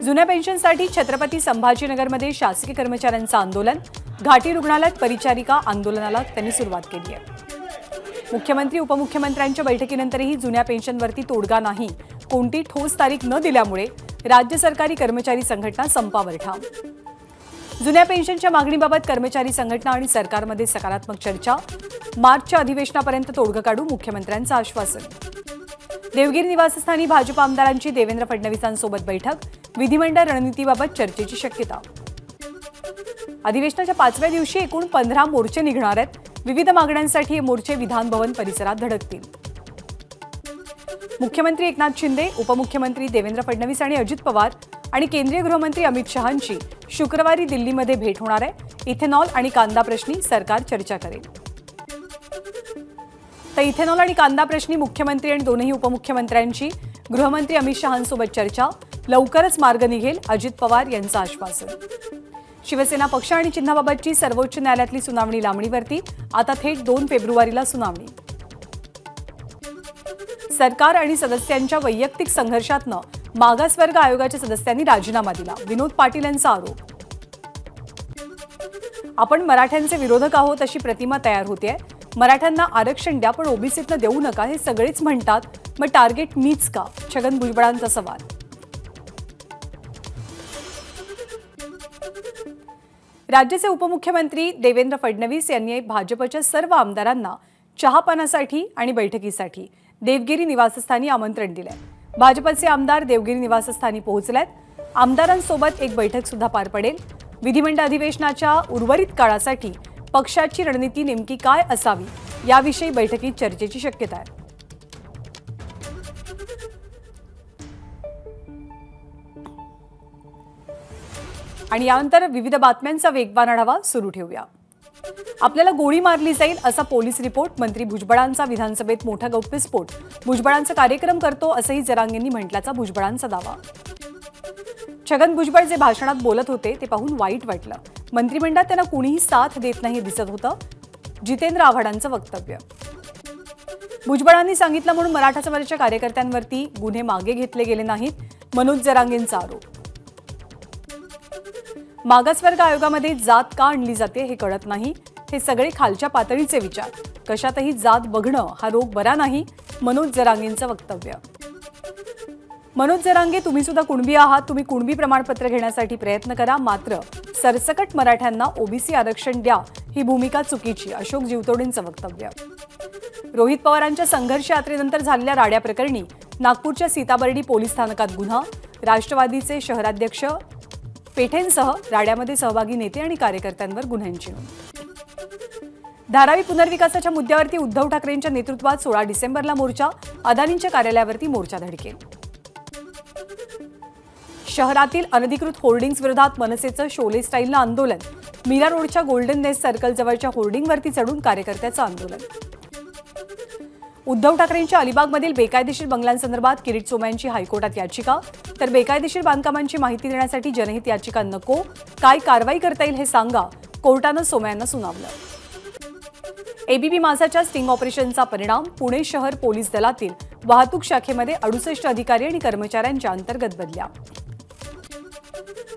जुन्या पेन्शनसाठी छत्रपती संभाजीनगरमध्ये शासकीय कर्मचाऱ्यांचं आंदोलन। घाटी रुग्णालयात परिचारिका आंदोलनाला त्यांनी सुरुवात केली आहे। मुख्यमंत्री उपमुख्यमंत्र्यांच्या बैठकीनंतरही जुन्या पेन्शनवरती तोडगा नाही, कोणती ठोस तारीख न दिल्यामुळे राज्य सरकारी कर्मचारी संघटना संपावर ठाम। जुन्या पेन्शनच्या मागणीबाबत कर्मचारी संघटना आणि सरकारमध्ये सकारात्मक चर्चा। मार्चच्या अधिवेशनापर्यंत तोडगा काढू, मुख्यमंत्र्यांचं आश्वासन। देवगिरी निवासस्थानी भाजप आमदारांची देवेंद्र फडणवीसांसोबत बैठक। विधिमंडळ रणनीतीबाबत चर्चेची शक्यता। अधिवेशनाच्या 5व्या दिवशी एकूण 15 मोर्चे निघणार आहेत। विविध मागण्यांसाठी हे मोर्चे विधान भवन परिसरात धडकतील। मुख्यमंत्री एकनाथ शिंदे, उपमुख्यमंत्री देवेंद्र फडणवीस आणि अजित पवार आणि केंद्रीय गृहमंत्री अमित शहांची शुक्रवारी दिल्लीमध्ये भेट होणार आहे। इथेनॉल आणि कांदा प्रश्नी सरकार चर्चा करेल। तर इथेनॉल आणि कांदा प्रश्नी मुख्यमंत्री आणि दोन्ही उपमुख्यमंत्र्यांची गृहमंत्री अमित शहांसोबत चर्चा। लवकरच मार्ग निघेल, अजित पवार यांचं आश्वासन। शिवसेना पक्ष आणि चिन्हाबाबतची सर्वोच्च न्यायालयातली सुनावणी लांबणीवरती। आता थेट 2 फेब्रुवारीला सुनावणी। सरकार आणि सदस्यांच्या वैयक्तिक संघर्षातनं मागासवर्ग आयोगाच्या सदस्यांनी राजीनामा दिला। विनोद पाटील यांचा आरोप। आपण मराठ्यांचे विरोधक आहोत अशी प्रतिमा तयार होते। मराठ्यांना आरक्षण द्या पण ओबीसीतनं देऊ नका हे सगळेच म्हणतात, मग टार्गेट मीच का? छगन भुजबळांचा सवाल। राज्याचे उपमुख्यमंत्री देवेंद्र फडणवीस यांनी भाजपच्या सर्व आमदारांना चहापानासाठी आणि बैठकीसाठी देवगिरी निवासस्थानी आमंत्रण दिलंय। भाजपचे आमदार देवगिरी निवासस्थानी पोहोचलेत। आमदारांसोबत एक बैठक सुद्धा पार पडेल। विधिमंडळ अधिवेशनाच्या उर्वरित काळासाठी पक्षाची रणनीती नेमकी काय असावी याविषयी बैठकीत चर्चेची शक्यता आहे। आणि यानंतर विविध बातम्यांचा वेगवान आढावा सुरू ठेवूया। आपल्याला गोळी मारली जाईल असा पोलीस रिपोर्ट। मंत्री भुजबळांचा विधानसभेत मोठा गौप्यस्फोट। भुजबळांचा कार्यक्रम करतो असंही जरांगेंनी म्हटल्याचा भुजबळांचा दावा। छगन भुजबळ जे भाषणात बोलत होते ते पाहून वाईट वाटलं। मंत्रिमंडळात त्यांना कुणीही साथ देत नाही दिसत होतं। जितेंद्र आव्हाडांचं वक्तव्य। भुजबळांनी सांगितलं म्हणून मराठा समाजाच्या कार्यकर्त्यांवरती गुन्हे मागे घेतले गेले नाहीत, मनोज जरांगेंचा आरोप। मागासवर्ग आयोगामध्ये जात का आणली जाते हे कळत नाही, हे सगळे खालच्या पातळीचे विचार। कशातही जात बघणं हा रोग बरा नाही, मनोज जरांगेंचं वक्तव्य। मनोज जरांगे, तुम्ही सुद्धा कुणबी आहात, तुम्ही कुणबी प्रमाणपत्र घेण्यासाठी प्रयत्न करा, मात्र सरसकट मराठ्यांना ओबीसी आरक्षण द्या ही भूमिका चुकीची। अशोक जीवतोडेंचं वक्तव्य। रोहित पवारांच्या संघर्ष यात्रेनंतर झालेल्या राड्या प्रकरणी नागपूरच्या सीताबर्डी पोलीस स्थानकात गुन्हा। राष्ट्रवादीचे शहराध्यक्ष पेठेंसह राड्यामध्ये सहभागी नेते आणि कार्यकर्त्यांवर गुन्ह्यांची नोंद। धारावी पुनर्विकासाच्या मुद्द्यावरती उद्धव ठाकरेंच्या नेतृत्वात 16 डिसेंबरला मोर्चा। अदानींच्या कार्यालयावरती मोर्चा धडकेल। शहरातील अनधिकृत होर्डिंग्स विरोधात मनसेचं शोले स्टाईलनं आंदोलन। मीरा रोडच्या गोल्डन नेस्ट सर्कल जवळच्या होर्डिंगवरती चढून कार्यकर्त्याचं आंदोलन। उद्धव ठाकरेंच्या अलिबागमधील बेकायदेशीर बंगल्यांसंदर्भात किरीट सोमय्यांची हायकोर्टात याचिका। तर बेकायदेशीर बांधकामांची माहिती देण्यासाठी जनहित याचिका नको, काय कारवाई करता येईल हे सांगा, कोर्टानं सोमय्यांना सुनावलं। एबीपी माझाच्या स्टिंग ऑपरेशनचा परिणाम। पुणे शहर पोलीस दलातील वाहतूक शाखेमध्ये 68 अधिकारी आणि कर्मचाऱ्यांच्या अंतर्गत बदल्या।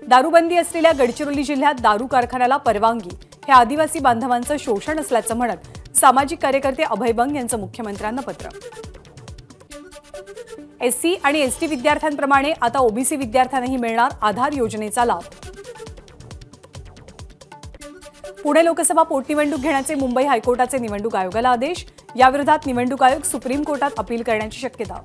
दारूबंदी असलेल्या गडचिरोली जिल्ह्यात दारू कारखान्याला परवानगी हे आदिवासी बांधवांचं शोषण असल्याचं म्हणत सामाजिक कार्यकर्ते अभय बंग यांचं मुख्यमंत्र्यांना पत्र। एससी आणि एसटी विद्यार्थ्यांप्रमाणे आता ओबीसी विद्यार्थ्यांनाही मिळणार आधार योजनेचा लाभ। पुणे लोकसभा पोटनिवडणूक घेण्याचे मुंबई हायकोर्टाचे निवडणूक आयोगाला आदेश। याविरोधात निवडणूक आयोग सुप्रीम कोर्टात अपील करण्याची शक्यता।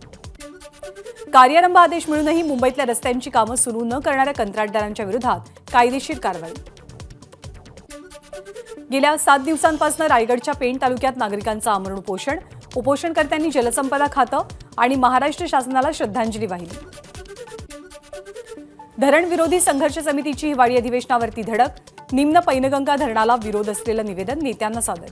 कार्यारंभ आदेश मिळूनही मुंबईतल्या रस्त्यांची कामं सुरू न करणाऱ्या कंत्राटदारांच्या विरोधात कायदेशीर कारवाई। गेल्या 7 दिवसांपासून रायगडच्या पेण तालुक्यात नागरिकांचं आमरण उपोषण। उपोषणकर्त्यांनी जलसंपदा खातं आणि महाराष्ट्र शासनाला श्रद्धांजली वाहिली। धरण विरोधी संघर्ष समितीची हिवाळी अधिवेशनावरती धडक। निम्न पैनगंगा धरणाला विरोध असलेलं निवेदन नेत्यांना सादर।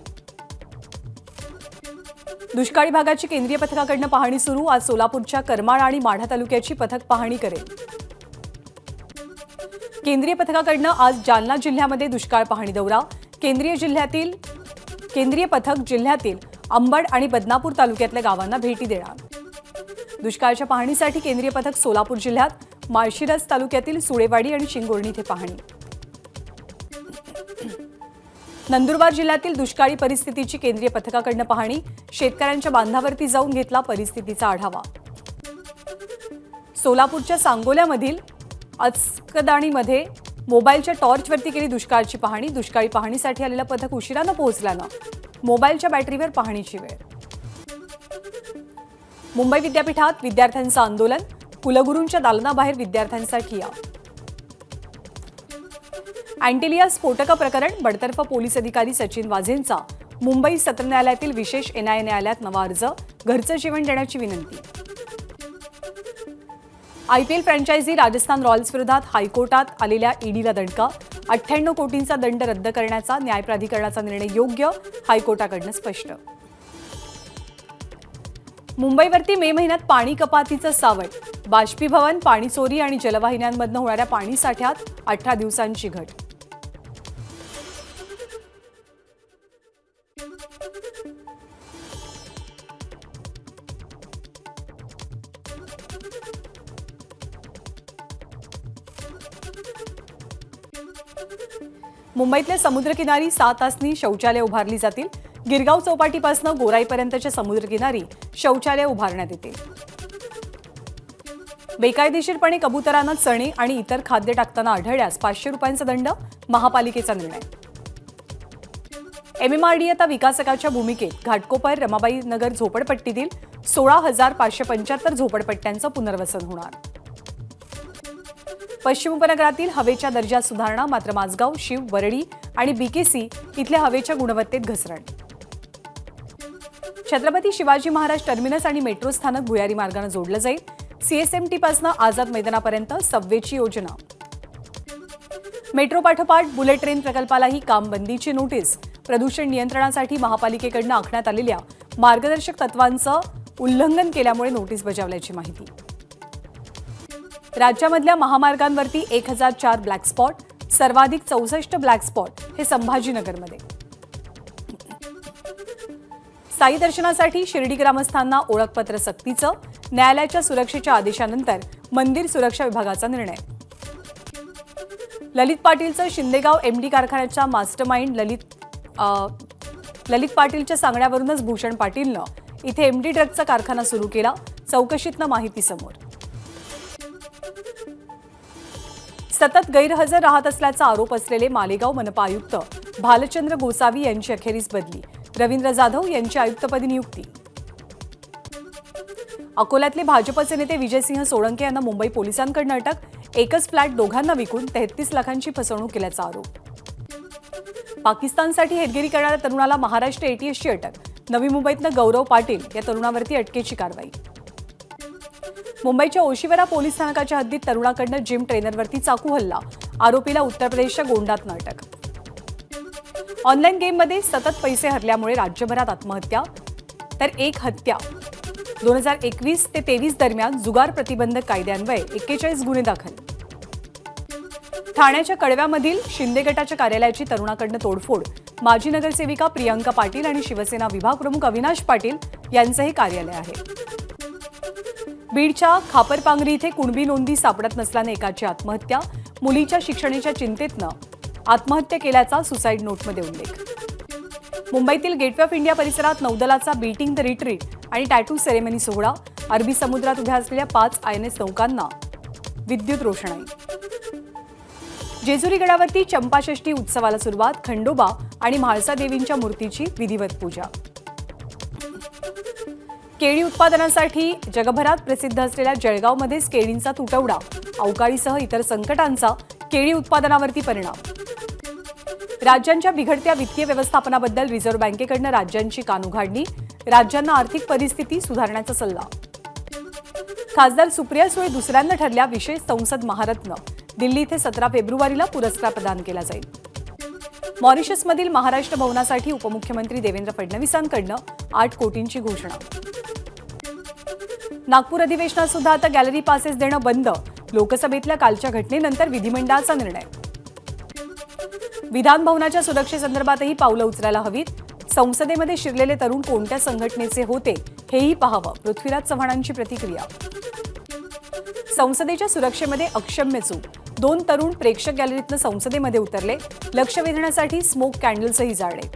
दुष्काळी भागाची केंद्रीय पथकाकडून पाहणी सुरू। आज सोलापूरच्या करमाळ आणि माढा तालुक्याची पथक पाहणी करेल। केंद्रीय पथकाकडून आज जालना जिल्ह्यामध्ये दुष्काळ पाहणी दौरा। केंद्रीय पथक जिल्ह्यातील अंबड आणि बदनापूर तालुक्यातल्या गावांना भेटी देणार। दुष्काळाच्या पाहणीसाठी केंद्रीय पथक सोलापूर जिल्ह्यात माळशिरस तालुक्यातील सुळेवाडी आणि शिंगोर्णी इथे पाहणी। नंदुरबार जिल्ह्यातील दुष्काळी परिस्थितीची केंद्रीय पथकाकडून पाहणी, शेतकऱ्यांच्या बांधावरती जाऊन घेतला परिस्थितीचा आढावा। सोलापूरच्या सांगोल्यामधील अचकदाणीमध्ये मोबाईलच्या टॉर्चवरती केली दुष्काळाची पाहणी। दुष्काळी पाहणीसाठी आलेलं पथक उशिरानं पोहोचल्यानं मोबाईलच्या बॅटरीवर पाहणीची वेळ। मुंबई विद्यापीठात विद्यार्थ्यांचं आंदोलन, कुलगुरूंच्या दालनाबाहेर विद्यार्थ्यांसाठी या। अँटिलिया स्फोटक प्रकरण, बडतर्फ पोलीस अधिकारी सचिन वाझेंचा मुंबई सत्र न्यायालयातील विशेष एनआयए न्यायालयात नवा अर्ज, घरचं जेवण देण्याची विनंती। आयपीएल फ्रँचायझी राजस्थान रॉयल्स विरोधात हायकोर्टात आलेल्या ईडीला दणका, 98 कोटींचा दंड रद्द करण्याचा न्याय प्राधिकरणाचा निर्णय योग्य, हायकोर्टाकडून स्पष्ट। मुंबईवरती मे महिन्यात पाणी कपातीचं सावट, बाष्पीभवन, पाणी चोरी आणि जलवाहिन्यांमधून होणाऱ्या पाणी साठ्यात 18 दिवसांची घट। मुंबईतल्या समुद्रकिनारी 7 तासनी शौचालय उभारली जातील। गिरगाव चौपाटीपासून गोराईपर्यंतच्या समुद्रकिनारी शौचालय उभारण्यात येतील। बेकायदेशीरपणे कबुतरांना चणे आणि इतर खाद्य टाकताना आढळल्यास 500 रुपयांचा दंड, महापालिकेचा निर्णय। एमएमआरडी आता विकासकाच्या भूमिकेत, घाटकोपर रमाबाई नगर झोपडपट्टीतील 16,575 झोपडपट्ट्यांचं पुनर्वसन होणार। पश्चिम उपनगरातील हवेच्या दर्जात सुधारणा, मात्र माझगाव, शिव, वरळी आणि बीकेसी इथल्या हवेच्या गुणवत्तेत घसरण। छत्रपती शिवाजी महाराज टर्मिनस आणि मेट्रो स्थानक भुयारी मार्गाने जोडलं जाईल। सीएसएमटी पासून आझाद मैदानापर्यंत सबवेची योजना। मेट्रो पाठोपाठ बुलेट ट्रेन प्रकल्पालाही काम बंदीची नोटीस, प्रदूषण नियंत्रणासाठी महापालिकेकडून आखण्यात आलेल्या मार्गदर्शक तत्वांचं उल्लंघन केल्यामुळे नोटीस बजावल्याची माहिती। राज्यामधल्या महामार्गांवरती 1004 ब्लॅक स्पॉट, सर्वाधिक 64 ब्लॅक स्पॉट हे संभाजीनगरमध्ये। साई दर्शनासाठी शिर्डी ग्रामस्थांना ओळखपत्र सक्तीचं, न्यायालयाच्या सुरक्षेच्या आदेशानंतर मंदिर सुरक्षा विभागाचा निर्णय। ललित पाटीलचं शिंदेगाव एमडी कारखान्याच्या मास्टरमाइंड ललित पाटीलच्या सांगण्यावरूनच भूषण पाटीलनं इथे एमडी ड्रगचा कारखाना सुरू केला, चौकशीतनं माहिती समोर। सतत गैरहजर राहत असल्याचा आरोप असलेले मालेगाव मनपा आयुक्त भालचंद्र गोसावी यांची अखेरीस बदली, रवींद्र जाधव यांची आयुक्तपदी नियुक्ती। अकोल्यातले भाजपचे नेते विजयसिंह सोळंके यांना मुंबई पोलिसांकडून अटक, एकच फ्लॅट दोघांना विकून 33 लाखांची फसवणूक केल्याचा आरोप। पाकिस्तानसाठी हेरगिरी करणाऱ्या तरुणाला महाराष्ट्र एटीएसची अटक, नवी मुंबईतनं गौरव पाटील या तरुणावरती अटकेची कारवाई। मुंबईच्या ओशिवरा पोलीस स्थानकाच्या हद्दीत तरुणाकडून जिम ट्रेनरवरती चाकू हल्ला, आरोपीला उत्तर प्रदेशच्या गोंडातनं अटक। ऑनलाईन गेममध्ये सतत पैसे हरल्यामुळे राज्यभरात आत्महत्या तर एक हत्या। 2021 ते 23 दरम्यान जुगार प्रतिबंधक कायद्यान्वये 41 गुन्हे दाखल। ठाण्याच्या कळव्यामधील शिंदे गटाच्या कार्यालयाची तरुणाकडून तोडफोड, माजी नगरसेविका प्रियंका पाटील आणि शिवसेना विभाग प्रमुख अविनाश पाटील यांचं हे कार्यालय आहे। बीडच्या खापरपांगरी इथे कुणबी नोंदी सापडत नसल्याने एकाची आत्महत्या, मुलीच्या शिक्षणाच्या चिंतेतनं आत्महत्या केल्याचा सुसाईड नोटमध्ये उल्लेख। मुंबईतील गेटवे ऑफ इंडिया परिसरात नौदलाचा बीटिंग द रिट्रीट आणि टॅटू सेरेमनी सोहळा, अरबी समुद्रात उभ्या असलेल्या 5 INS नौकांना विद्युत रोषणाई। जेजुरी गडावरती चंपाषष्ठी उत्सवाला सुरुवात, खंडोबा आणि म्हाळसा देवींच्या मूर्तीची विधिवत पूजा। केळी उत्पादनासाठी जगभरात प्रसिद्ध असलेल्या जळगावमध्येच केळींचा तुटवडा, अवकाळीसह इतर संकटांचा केळी उत्पादनावरती परिणाम। राज्यांच्या बिघडत्या वित्तीय व्यवस्थापनाबद्दल रिझर्व्ह बँकेकडून राज्यांची कानउघाडणी, राज्यांना आर्थिक परिस्थिती सुधारण्याचा सल्ला। खासदार सुप्रिया सुळे दुसऱ्यांदा ठरल्या विशेष संसद महारत्न, दिल्ली इथे 17 फेब्रुवारीला पुरस्कार प्रदान केला जाईल। मॉरिशसमधील महाराष्ट्र भवनासाठी उपमुख्यमंत्री देवेंद्र फडणवीसांकडून 8 कोटींची घोषणा। नागपूर अधिवेशनात सुद्धा आता गॅलरी पासेस देणं बंद, लोकसभेतल्या कालच्या घटनेनंतर विधिमंडळाचा निर्णय। विधान भवनाच्या सुरक्षेसंदर्भातही पावलं उचलायला हवीत, संसदेमध्ये शिरलेले तरुण कोणत्या संघटनेचे होते हेही पाहावं, पृथ्वीराज चव्हाणांची प्रतिक्रिया. संसदेच्या सुरक्षेमध्ये अक्षम्य चूक, 2 तरुण प्रेक्षक गॅलरीतनं संसदेमध्ये उतरले, लक्ष वेधण्यासाठी स्मोक कॅन्डल्सही जाळले.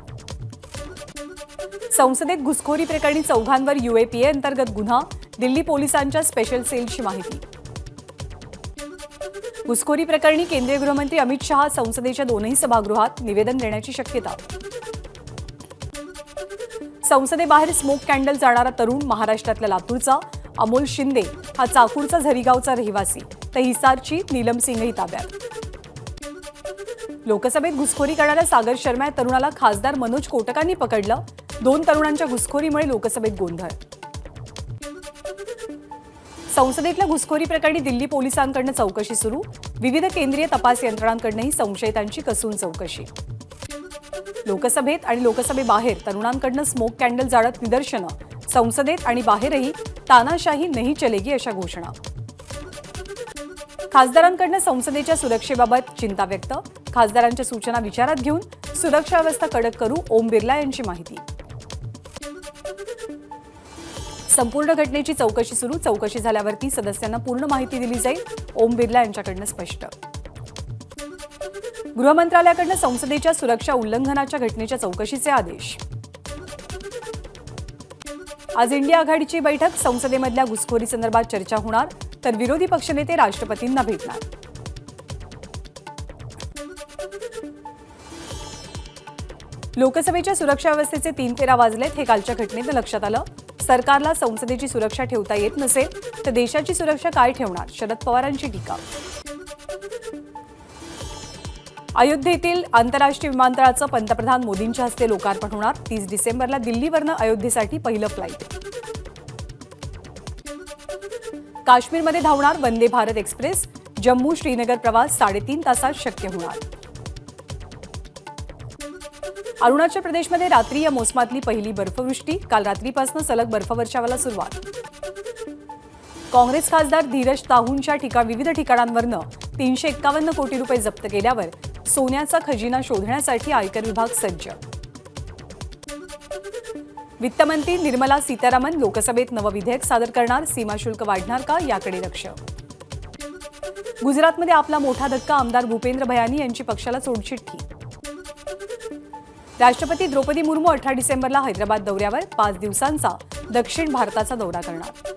संसदेत घुसखोरी प्रकरणी 4 UAPA अंतर्गत गुन्हा, दिल्ली पोलिसांच्या स्पेशल सेलची माहिती. घुसखोरी प्रकरणी केंद्रीय गृहमंत्री अमित शहा संसदेच्या 2ही सभागृहात निवेदन देण्याची शक्यता. संसदेबाहेर स्मोक कॅन्डल जाळणारा तरुण महाराष्ट्रातल्या लातूरचा, अमोल शिंदे हा चाकूरचा झरीगावचा रहिवासी, तर हिसारची नीलम सिंगही ताब्यात. लोकसभेत घुसखोरी करणाऱ्या सागर शर्मा या तरुणाला खासदार मनोज कोटकांनी पकडलं. 2 तरुणांच्या घुसखोरीमुळे लोकसभेत गोंधळ. संसदेतल्या घुसखोरी प्रकरणी दिल्ली पोलिसांकडून चौकशी सुरू, विविध केंद्रीय तपास यंत्रणांकडूनही संशयितांची कसून चौकशी. लोकसभेत आणि लोकसभेबाहेर तरुणांकडून स्मोक कॅन्डल जाळत निदर्शनं, संसदेत आणि बाहेरही तानाशाही नहीं चलेगी अशा घोषणा. खासदारांकडून संसदेच्या सुरक्षेबाबत चिंता व्यक्त, खासदारांच्या सूचना विचारात घेऊन सुरक्षा व्यवस्था कडक करू, ओम बिर्ला यांची माहिती. संपूर्ण घटनेची चौकशी सुरू, चौकशी झाल्यावरती सदस्यांना पूर्ण माहिती दिली जाईल, ओम बिर्ला यांच्याकडून स्पष्ट. गृहमंत्रालयाकडून संसदेच्या सुरक्षा उल्लंघनाच्या घटनेच्या चौकशीचे आदेश. आज इंडिया आघाडीची बैठक, संसदेमधल्या घुसखोरी संदर्भात चर्चा होणार, तर विरोधी पक्षनेते राष्ट्रपतींना भेटणार. लोकसभेच्या सुरक्षा व्यवस्थेचे 3 फेरा वाजलेत, हे कालच्या घटनेनं लक्षात आलं. सरकारला संसदेची सुरक्षा ठेवता येत नसेल तर देशाची सुरक्षा काय ठेवणार, शरद पवारांची टीका. अयोध्येतील आंतरराष्ट्रीय विमानतळाचं पंतप्रधान मोदींच्या हस्ते लोकार्पण होणार. 30 डिसेंबरला दिल्लीवरनं अयोध्येसाठी पहिलं फ्लाईट. काश्मीरमध्ये धावणार वंदे भारत एक्सप्रेस, जम्मू श्रीनगर प्रवास 3.5 तासात शक्य होणार. अरुणाचल प्रदेशमध्ये रात्री या मोसमातली पहिली बर्फवृष्टी, काल रात्रीपासून सलग बर्फवर्षावाला सुरुवात. काँग्रेस खासदार धीरज ताहूंच्या विविध ठिकाणांवरनं 351 कोटी रुपये जप्त केल्यावर सोन्याचा खजिना शोधण्यासाठी आयकर विभाग सज्ज. वित्तमंत्री निर्मला सीतारामन लोकसभेत नवं विधेयक सादर करणार, सीमाशुल्क वाढणार का याकडे लक्ष. गुजरातमध्ये आपला मोठा धक्का, आमदार भूपेंद्र भयानी यांची पक्षाला सोडचिठ्ठी. राष्ट्रपती द्रौपदी मुर्मू 18 डिसेंबरला हैदराबाद दौऱ्यावर, 5 दिवसांचा दक्षिण भारताचा दौरा करणार.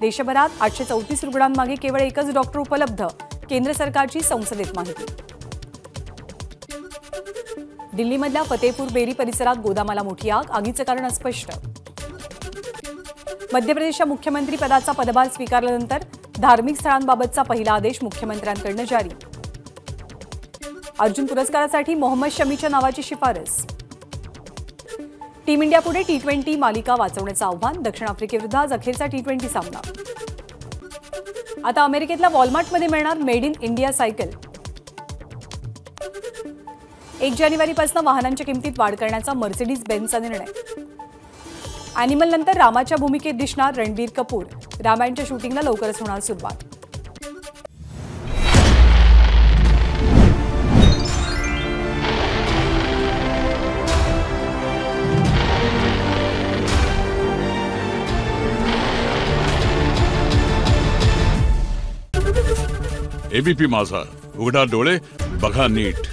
देशभरात 834 रुग्णांमागे केवळ एकच डॉक्टर उपलब्ध, केंद्र सरकारची संसदेत माहिती. दिल्लीमधल्या फतेपूर बेरी परिसरात गोदामाला मोठी आग, आगीचं कारण अस्पष्ट. मध्य प्रदेशच्या मुख्यमंत्री पदाचा पदभार स्वीकारल्यानंतर धार्मिक स्थळांबाबतचा पहिला आदेश मुख्यमंत्र्यांकडून जारी. अर्जुन पुरस्कारासाठी मोहम्मद शमीच्या नावाची शिफारस. टीम इंडियापुढे T20 मालिका वाचवण्याचं आव्हान, दक्षिण आफ्रिकेविरुद्ध आज अखेरचा T20 सामना. आता अमेरिकेतल्या वॉलमार्टमध्ये मिळणार मेड इन इंडिया सायकल. 1 जानेवारीपासून वाहनांच्या किमतीत वाढ करण्याचा मर्सिडीज बेन्झचा निर्णय. अॅनिमल नंतर रामाच्या भूमिकेत दिसणार रणबीर कपूर, रामायणच्या शूटिंगला लवकरच होणार सुरुवात. एबीपी माझा, उघडा डोळे बघा नीट.